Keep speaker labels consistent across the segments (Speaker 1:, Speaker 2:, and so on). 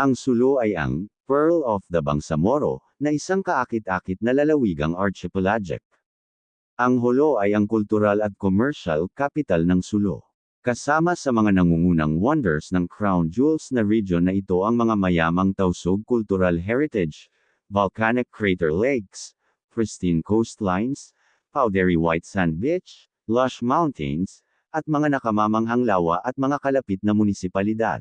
Speaker 1: Ang Sulu ay ang Pearl of the Bangsamoro na isang kaakit-akit na lalawigang archipelagic. Ang Jolo ay ang kultural at commercial capital ng Sulu. Kasama sa mga nangungunang wonders ng Crown Jewels na region na ito ang mga mayamang tausog cultural heritage, volcanic crater lakes, pristine coastlines, powdery white sand beach, lush mountains, at mga nakamamanghang lawa at mga kalapit na munisipalidad.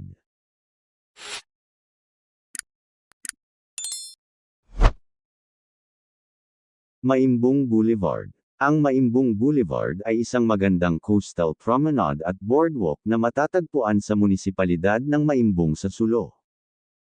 Speaker 1: Maimbung Boulevard. Ang Maimbung Boulevard ay isang magandang coastal promenade at boardwalk na matatagpuan sa munisipalidad ng Maimbung sa Sulu.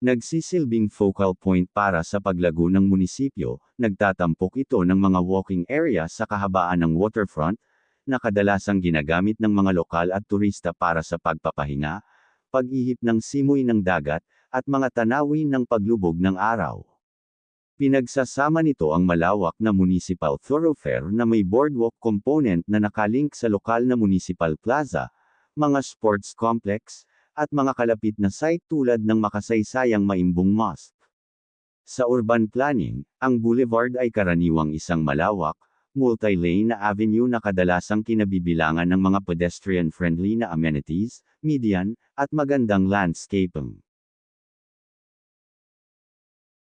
Speaker 1: Nagsisilbing focal point para sa paglago ng munisipyo, nagtatampok ito ng mga walking area sa kahabaan ng waterfront, na kadalasang ginagamit ng mga lokal at turista para sa pagpapahinga, pag-ihip ng simoy ng dagat, at mga tanawin ng paglubog ng araw. Pinagsasama nito ang malawak na municipal thoroughfare na may boardwalk component na nakalink sa lokal na municipal plaza, mga sports complex, at mga kalapit na site tulad ng makasaysayang Maimbung Mosque. Sa urban planning, ang boulevard ay karaniwang isang malawak, multi-lane na avenue na kadalasang kinabibilangan ng mga pedestrian-friendly na amenities, median, at magandang landscaping.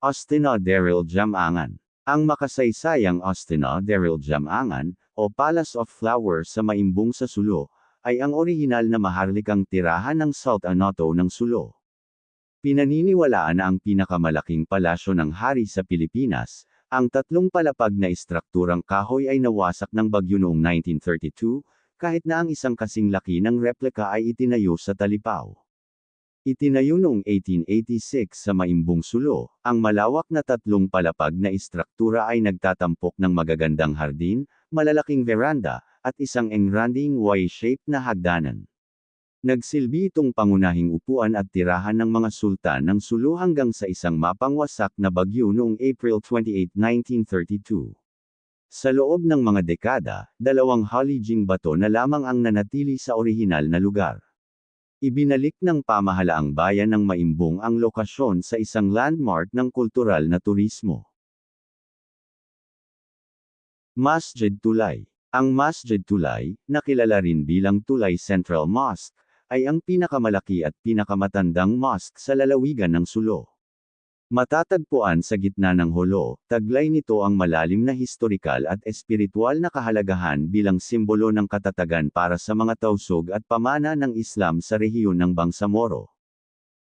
Speaker 1: Ostina Daryl Jamangan. Ang makasaysayang Ostina Daryl Jamangan, o Palace of Flowers sa Maimbung sa Sulu, ay ang orihinal na maharlikang tirahan ng Sultanato ng Sulu. Pinaniniwalaan na ang pinakamalaking palasyo ng hari sa Pilipinas, ang tatlong palapag na istrukturang kahoy ay nawasak ng bagyo noong 1932, kahit na ang isang kasing laki ng replika ay itinayo sa Talipao. Itinayo noong 1886 sa Maimbung Sulu, ang malawak na tatlong palapag na istruktura ay nagtatampok ng magagandang hardin, malalaking veranda, at isang engranding Y-shaped na hagdanan. Nagsilbi itong pangunahing upuan at tirahan ng mga sultan ng Sulu hanggang sa isang mapangwasak na bagyo noong April 28, 1932. Sa loob ng mga dekada, dalawang halijing bato na lamang ang nanatili sa orihinal na lugar. Ibinalik ng pamahalaang bayan ng Maimbung ang lokasyon sa isang landmark ng kultural na turismo. Masjid Tulay. Ang Masjid Tulay, na kilala rin bilang Tulay Central Mosque, ay ang pinakamalaki at pinakamatandang mosque sa lalawigan ng Sulu. Matatagpuan sa gitna ng Jolo, taglay nito ang malalim na historikal at espiritual na kahalagahan bilang simbolo ng katatagan para sa mga tausog at pamana ng Islam sa rehiyon ng Bangsamoro.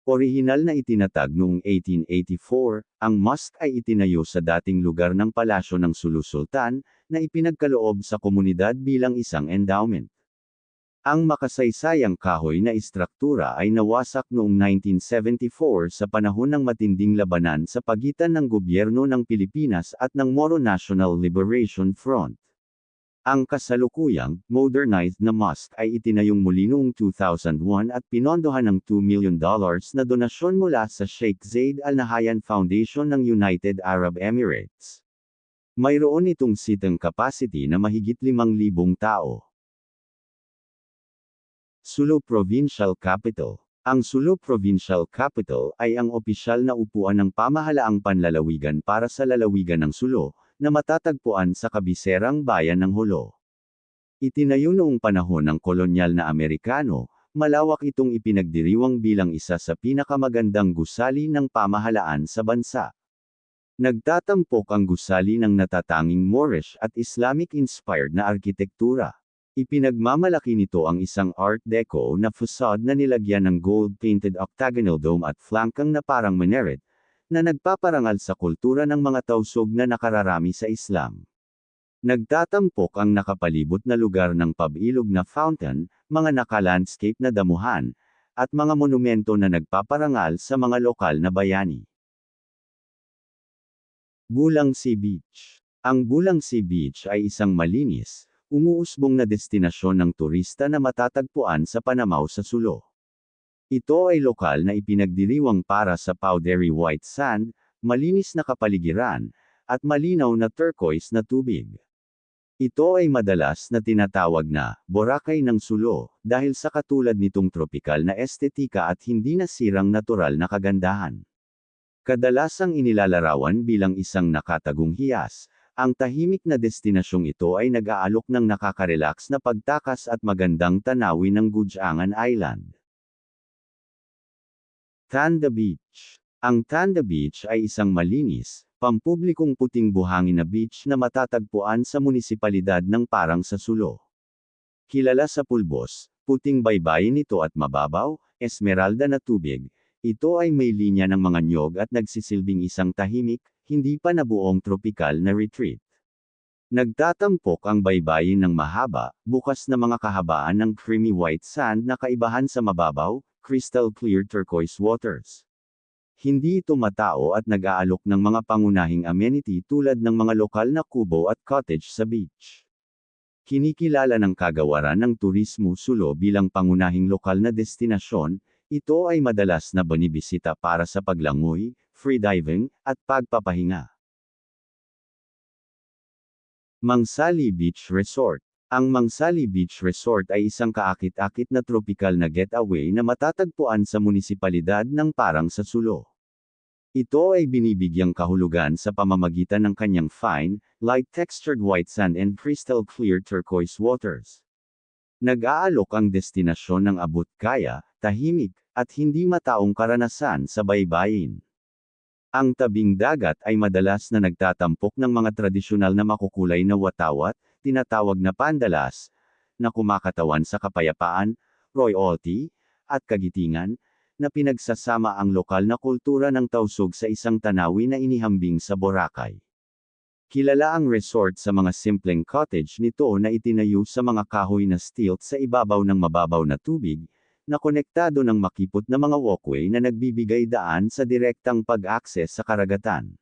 Speaker 1: Orihinal na itinatag noong 1884, ang mosque ay itinayo sa dating lugar ng palasyo ng Sulu Sultan, na ipinagkaloob sa komunidad bilang isang endowment. Ang makasaysayang kahoy na istruktura ay nawasak noong 1974 sa panahon ng matinding labanan sa pagitan ng gobyerno ng Pilipinas at ng Moro National Liberation Front. Ang kasalukuyang, modernized na mosque ay itinayong muli noong 2001 at pinondohan ng $2 million na donasyon mula sa Sheikh Zayed Al Nahyan Foundation ng United Arab Emirates. Mayroon itong seating capacity na mahigit 5,000 tao. Sulu Provincial Capital. Ang Sulu Provincial Capital ay ang opisyal na upuan ng pamahalaang panlalawigan para sa lalawigan ng Sulu, na matatagpuan sa kabiserang bayan ng Jolo. Itinayo noong panahon ng kolonyal na Amerikano, malawak itong ipinagdiriwang bilang isa sa pinakamagandang gusali ng pamahalaan sa bansa. Nagtatampok ang gusali ng natatanging Moorish at Islamic-inspired na arkitektura. Ipinagmamalaki nito ang isang Art Deco na facade na nilagyan ng gold-painted octagonal dome at flankang na parang minaret, na nagpaparangal sa kultura ng mga tausog na nakararami sa Islam. Nagtatampok ang nakapalibot na lugar ng pabilog na fountain, mga naka-landscape na damuhan, at mga monumento na nagpaparangal sa mga lokal na bayani. Bulang Sea Beach. Ang Bulang Sea Beach ay isang malinis, umuusbong na destinasyon ng turista na matatagpuan sa Panamaw sa Sulu. Ito ay lokal na ipinagdiriwang para sa powdery white sand, malinis na kapaligiran, at malinaw na turquoise na tubig. Ito ay madalas na tinatawag na Boracay ng Sulo dahil sa katulad nitong tropikal na estetika at hindi nasirang natural na kagandahan. Kadalasang inilalarawan bilang isang nakatagong hiyas, ang tahimik na destinasyong ito ay nag-aalok ng nakaka-relax na pagtakas at magandang tanawin ng Gujangan Island. Tanda Beach. Ang Tanda Beach ay isang malinis, pampublikong puting buhangin na beach na matatagpuan sa munisipalidad ng Parang sa Sulo. Kilala sa pulbos, puting baybayin nito at mababaw, esmeralda na tubig, ito ay may linya ng mga nyog at nagsisilbing isang tahimik, hindi pa nabuong tropikal na retreat. Nagtatampok ang baybayin ng mahaba, bukas na mga kahabaan ng creamy white sand na kaibahan sa mababaw, crystal clear turquoise waters. Hindi ito matao at nag-aalok ng mga pangunahing amenity tulad ng mga lokal na kubo at cottage sa beach. Kinikilala ng kagawaran ng turismo Sulo bilang pangunahing lokal na destinasyon, ito ay madalas na binibisita para sa paglangoy, freediving, at pagpapahinga. Mangsali Beach Resort. Ang Mangsali Beach Resort ay isang kaakit-akit na tropikal na getaway na matatagpuan sa munisipalidad ng Parang sa Sulo. Ito ay binibigyang kahulugan sa pamamagitan ng kanyang fine, light-textured white sand and crystal-clear turquoise waters. Nag-aalok ang destinasyon ng abot-kaya, tahimik, at hindi mataong karanasan sa baybayin. Ang tabing dagat ay madalas na nagtatampok ng mga tradisyonal na makukulay na watawat, tinatawag na pandalas, na kumakatawan sa kapayapaan, royalty, at kagitingan, na pinagsasama ang lokal na kultura ng tausog sa isang tanawin na inihambing sa Boracay. Kilala ang resort sa mga simpleng cottage nito na itinayo sa mga kahoy na stilt sa ibabaw ng mababaw na tubig, na konektado ng makipot na mga walkway na nagbibigay daan sa direktang pag-akses sa karagatan.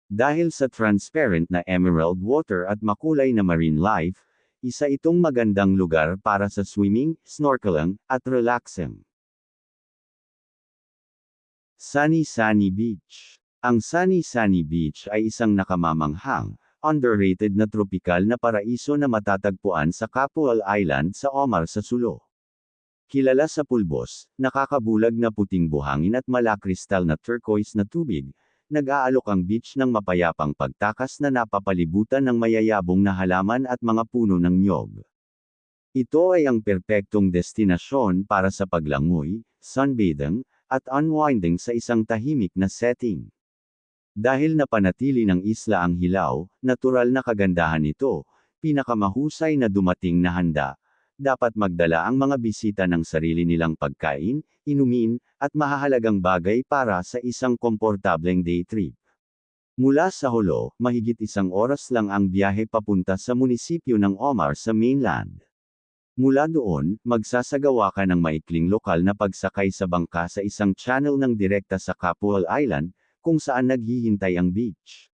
Speaker 1: Dahil sa transparent na emerald water at makulay na marine life, isa itong magandang lugar para sa swimming, snorkeling, at relaxing. Sunny Sunny Beach. Ang Sunny Sunny Beach ay isang nakamamanghang, underrated na tropikal na paraiso na matatagpuan sa Capual Island sa Omar sa Sulo. Kilala sa pulbos, nakakabulag na puting buhangin at malakristal na turquoise na tubig, nag-aalok ang beach ng mapayapang pagtakas na napapalibutan ng mayayabong na halaman at mga puno ng nyog. Ito ay ang perpektong destinasyon para sa paglangoy, sunbathing, at unwinding sa isang tahimik na setting. Dahil napanatili ng isla ang hilaw, natural na kagandahan nito, pinakamahusay na dumating na handa, dapat magdala ang mga bisita ng sarili nilang pagkain, inumin, at mahahalagang bagay para sa isang komportableng day trip. Mula sa Jolo, mahigit 1 oras lang ang biyahe papunta sa munisipyo ng Omar sa mainland. Mula doon, magsasagawa ka ng maikling lokal na pagsakay sa bangka sa isang channel ng direkta sa Capual Island, kung saan naghihintay ang beach.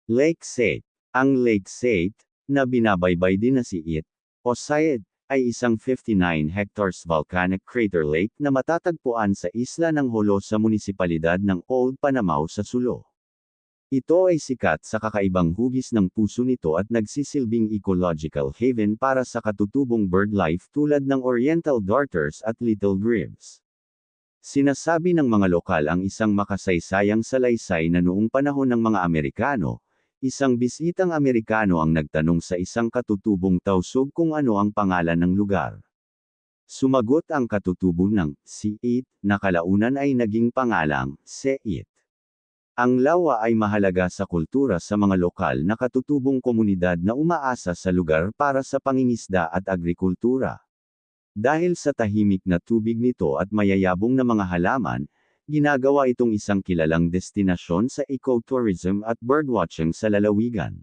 Speaker 1: Lake Saite. Ang Lake Saite, na binabaybay din na si It, o Sayed, ay isang 59 hectares volcanic crater lake na matatagpuan sa isla ng Jolo sa munisipalidad ng Old Panamao sa Sulo. Ito ay sikat sa kakaibang hugis ng puso nito at nagsisilbing ecological haven para sa katutubong bird life tulad ng Oriental darters at little grebes. Sinasabi ng mga lokal ang isang makasaysayang salaysay na noong panahon ng mga Amerikano, isang bisitang Amerikano ang nagtanong sa isang katutubong tausog kung ano ang pangalan ng lugar. Sumagot ang katutubo ng si It, na kalaunan ay naging pangalang Seit. Ang lawa ay mahalaga sa kultura sa mga lokal na katutubong komunidad na umaasa sa lugar para sa pangingisda at agrikultura. Dahil sa tahimik na tubig nito at mayayabong na mga halaman, ginagawa itong isang kilalang destinasyon sa ecotourism at birdwatching sa lalawigan.